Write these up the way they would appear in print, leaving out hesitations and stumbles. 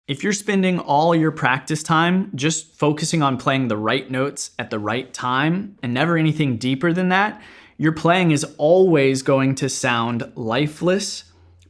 If you're spending all your practice time just focusing on playing the right notes at the right time and never anything deeper than that, your playing is always going to sound lifeless,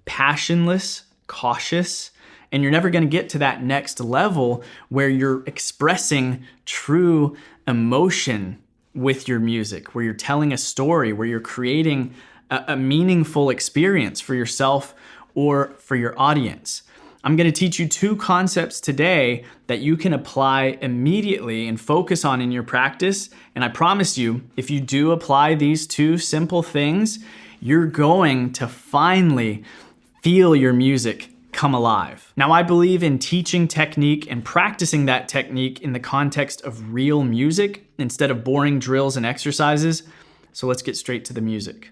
passionless, cautious, and you're never going to get to that next level where you're expressing true emotion with your music, where you're telling a story, where you're creating a meaningful experience for yourself or for your audience. I'm going to teach you two concepts today that you can apply immediately and focus on in your practice. And I promise you, if you do apply these two simple things, you're going to finally feel your music come alive. Now, I believe in teaching technique and practicing that technique in the context of real music instead of boring drills and exercises. So let's get straight to the music.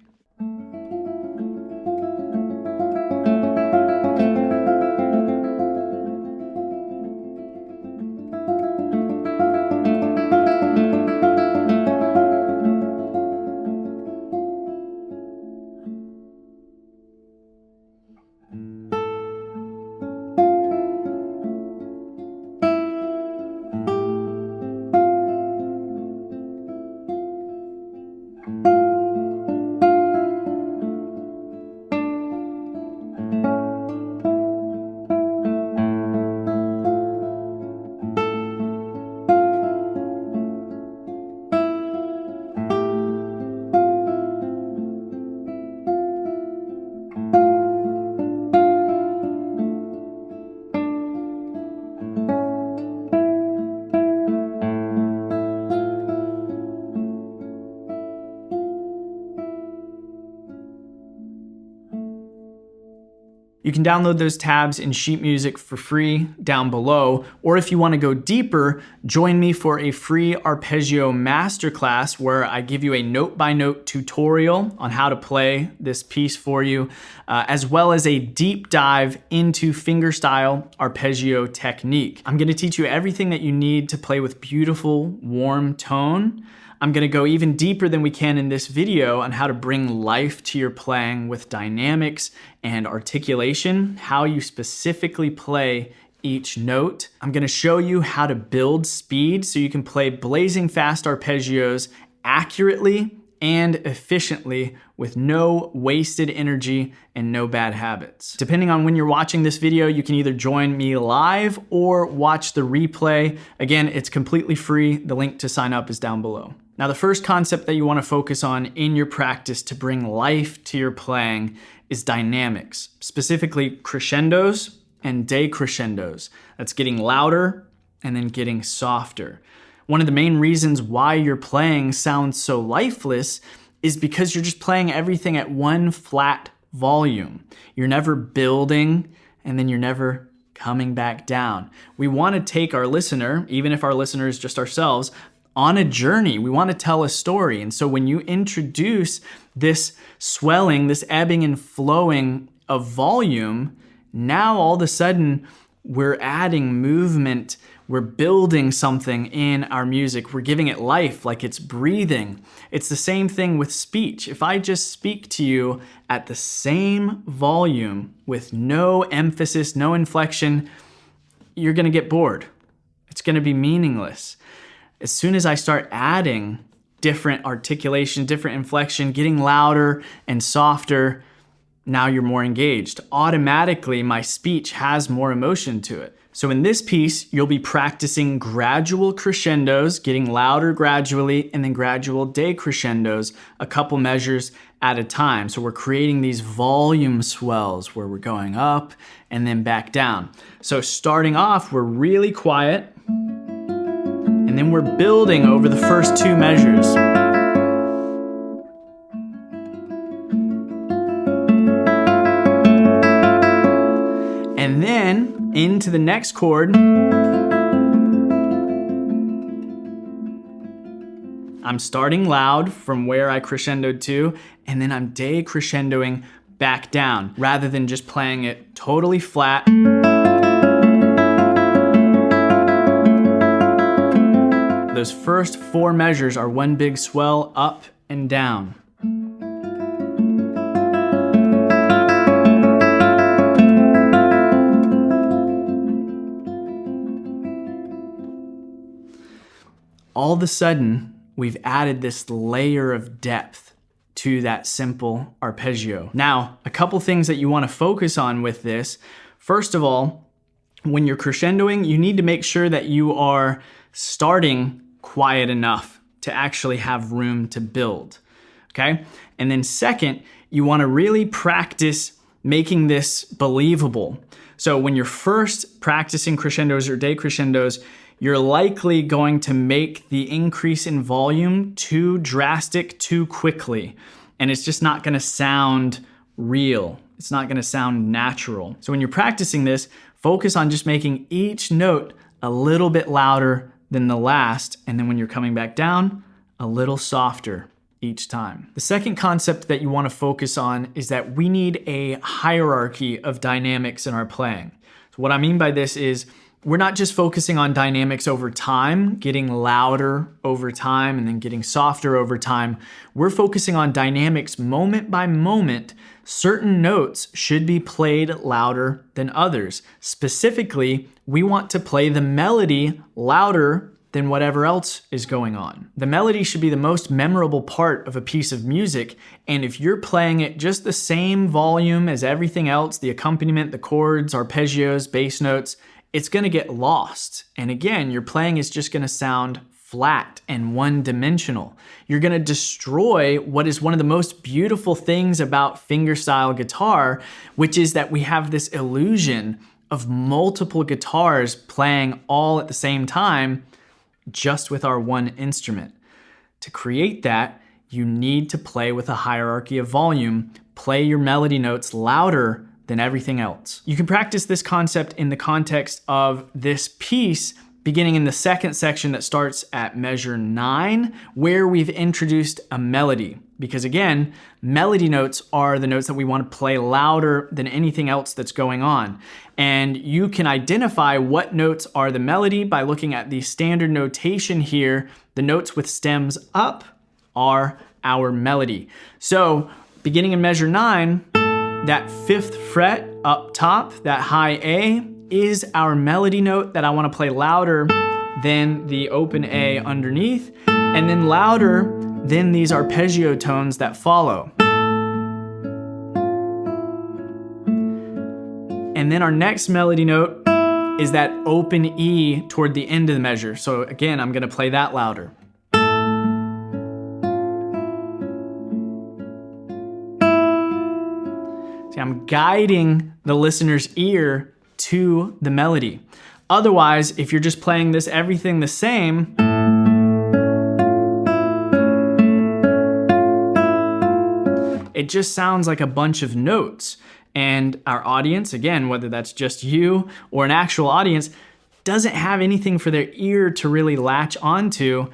You can download those tabs in sheet music for free down below, or if you want to go deeper, join me for a free arpeggio masterclass where I give you a note-by-note tutorial on how to play this piece for you, as well as a deep dive into fingerstyle arpeggio technique. I'm going to teach you everything that you need to play with beautiful, warm tone. I'm going to go even deeper than we can in this video on how to bring life to your playing with dynamics and articulation, how you specifically play each note. I'm going to show you how to build speed so you can play blazing fast arpeggios accurately and efficiently with no wasted energy and no bad habits. Depending on when you're watching this video, you can either join me live or watch the replay. Again, it's completely free. The link to sign up is down below. Now, the first concept that you want to focus on in your practice to bring life to your playing is dynamics, specifically crescendos and decrescendos. That's getting louder and then getting softer. One of the main reasons why your playing sounds so lifeless is because you're just playing everything at one flat volume. You're never building and then you're never coming back down. We want to take our listener, even if our listener is just ourselves, on a journey. We want to tell a story. And so when you introduce this swelling, this ebbing and flowing of volume, now all of a sudden we're adding movement. We're building something in our music. We're giving it life, like it's breathing. It's the same thing with speech. If I just speak to you at the same volume with no emphasis, no inflection, you're going to get bored. It's going to be meaningless. As soon as I start adding different articulation, different inflection, getting louder and softer, now you're more engaged. Automatically, my speech has more emotion to it. So in this piece, you'll be practicing gradual crescendos, getting louder gradually, and then gradual decrescendos, a couple measures at a time. So we're creating these volume swells where we're going up and then back down. So starting off, we're really quiet, and then we're building over the first two measures. And then into the next chord, I'm starting loud from where I crescendoed to, and then I'm decrescendoing back down rather than just playing it totally flat. Those first four measures are one big swell up and down. all of a sudden, we've added this layer of depth to that simple arpeggio. Now, a couple things that you want to focus on with this. First of all, when you're crescendoing, you need to make sure that you are starting quiet enough to actually have room to build, okay? And then second, you want to really practice making this believable. So when you're first practicing crescendos or decrescendos, you're likely going to make the increase in volume too drastic too quickly, and it's just not going to sound real. It's not going to sound natural. So when you're practicing this, focus on just making each note a little bit louder than the last, and then when you're coming back down, a little softer each time. The second concept that you want to focus on is that we need a hierarchy of dynamics in our playing. So what I mean by this is we're not just focusing on dynamics over time, getting louder over time and then getting softer over time. We're focusing on dynamics moment by moment. Certain notes should be played louder than others. Specifically, we want to play the melody louder than whatever else is going on. The melody should be the most memorable part of a piece of music, and if you're playing it just the same volume as everything else, the accompaniment, the chords, arpeggios, bass notes, it's gonna get lost. And again, your playing is just gonna sound flat and one-dimensional. You're gonna destroy what is one of the most beautiful things about fingerstyle guitar, which is that we have this illusion of multiple guitars playing all at the same time, just with our one instrument. To create that, you need to play with a hierarchy of volume, play your melody notes louder than everything else. You can practice this concept in the context of this piece beginning in the second section that starts at measure 9, where we've introduced a melody. Because again, melody notes are the notes that we want to play louder than anything else that's going on. And you can identify what notes are the melody by looking at the standard notation here. The notes with stems up are our melody. So beginning in measure 9, that 5th fret up top, that high A, is our melody note that I want to play louder than the open A underneath, and then louder than these arpeggio tones that follow. And then our next melody note is that open E toward the end of the measure. So again, I'm going to play that louder. See, I'm guiding the listener's ear to the melody. Otherwise, if you're just playing this everything the same, it just sounds like a bunch of notes. And our audience, again, whether that's just you or an actual audience, doesn't have anything for their ear to really latch onto,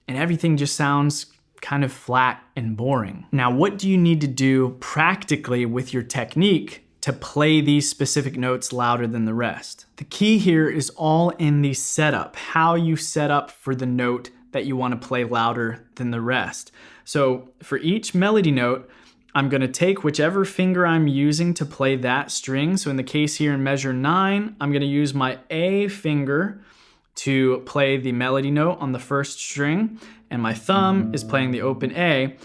and everything just sounds kind of flat and boring. Now, what do you need to do practically with your technique to play these specific notes louder than the rest? The key here is all in the setup, how you set up for the note that you want to play louder than the rest. So for each melody note, I'm going to take whichever finger I'm using to play that string. So in the case here in measure 9, I'm going to use my A finger to play the melody note on the first string, and my thumb is playing the open A.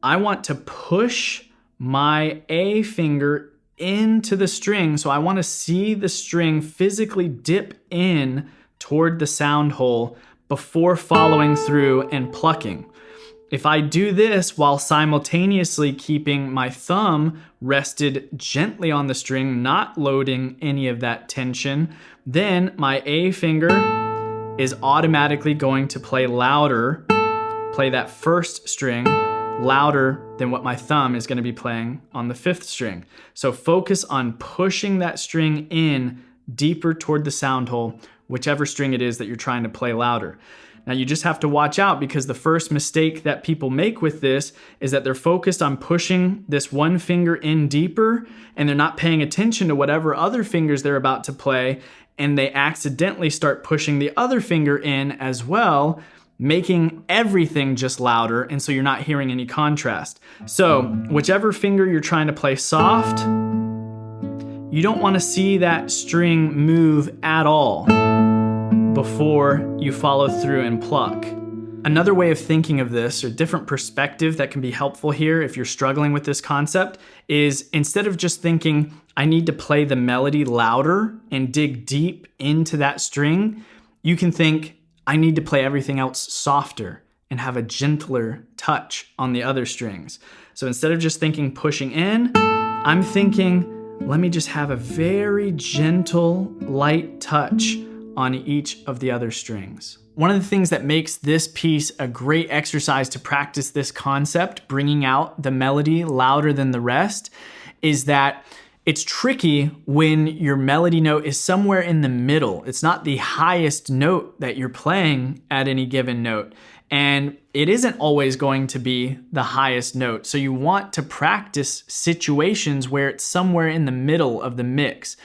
I want to push my A finger into the string, so I want to see the string physically dip in toward the sound hole before following through and plucking. If I do this while simultaneously keeping my thumb rested gently on the string, not loading any of that tension, then my A finger is automatically going to play louder, play that first string louder than what my thumb is going to be playing on the 5th string. So focus on pushing that string in deeper toward the sound hole, whichever string it is that you're trying to play louder. Now you just have to watch out, because the first mistake that people make with this is that they're focused on pushing this one finger in deeper, and they're not paying attention to whatever other fingers they're about to play, and they accidentally start pushing the other finger in as well, making everything just louder, and so you're not hearing any contrast. So whichever finger you're trying to play soft, you don't want to see that string move at all before you follow through and pluck. Another way of thinking of this, or different perspective that can be helpful here if you're struggling with this concept, is instead of just thinking, I need to play the melody louder and dig deep into that string, you can think, I need to play everything else softer and have a gentler touch on the other strings. So instead of just thinking pushing in, I'm thinking, let me just have a very gentle, light touch on each of the other strings. One of the things that makes this piece a great exercise to practice this concept, bringing out the melody louder than the rest, is that it's tricky when your melody note is somewhere in the middle. It's not the highest note that you're playing at any given note. And it isn't always going to be the highest note. So you want to practice situations where it's somewhere in the middle of the mix.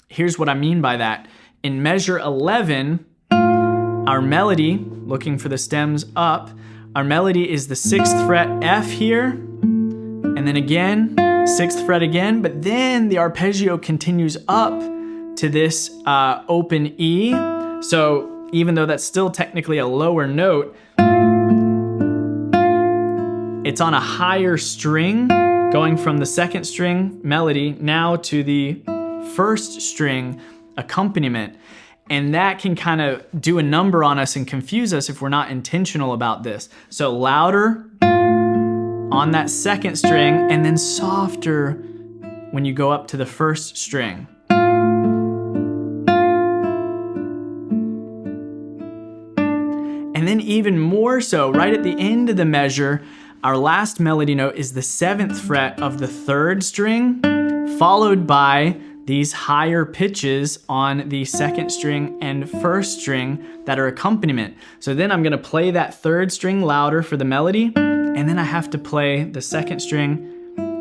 Here's what I mean by that. In measure 11, our melody, looking for the stems up, our melody is the 6th fret F here, and then again, 6th fret again, but then the arpeggio continues up to this open E. So even though that's still technically a lower note, it's on a higher string, going from the 2nd string melody now to the 1st string accompaniment. And that can kind of do a number on us and confuse us if we're not intentional about this. So louder on that 2nd string, and then softer when you go up to the 1st string. And then even more so, right at the end of the measure, our last melody note is the 7th fret of the 3rd string, followed by these higher pitches on the 2nd string and 1st string that are accompaniment. So then I'm gonna play that 3rd string louder for the melody, and then I have to play the 2nd string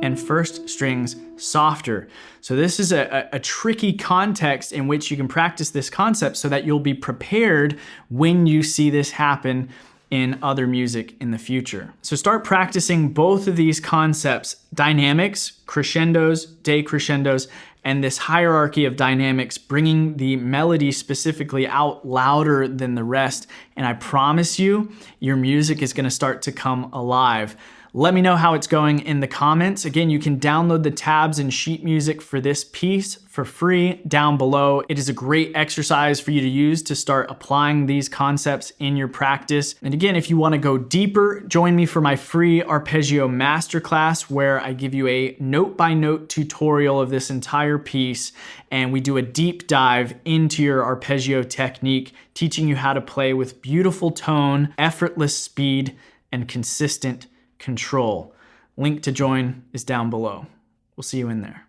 and 1st strings softer. So this is a tricky context in which you can practice this concept so that you'll be prepared when you see this happen in other music in the future. So start practicing both of these concepts, dynamics, crescendos, decrescendos, and this hierarchy of dynamics, bringing the melody specifically out louder than the rest. And I promise you, your music is gonna start to come alive. Let me know how it's going in the comments. Again, you can download the tabs and sheet music for this piece for free down below. It is a great exercise for you to use to start applying these concepts in your practice. And again, if you want to go deeper, join me for my free arpeggio masterclass where I give you a note-by-note tutorial of this entire piece, and we do a deep dive into your arpeggio technique, teaching you how to play with beautiful tone, effortless speed, and consistent control. Link to join is down below. We'll see you in there.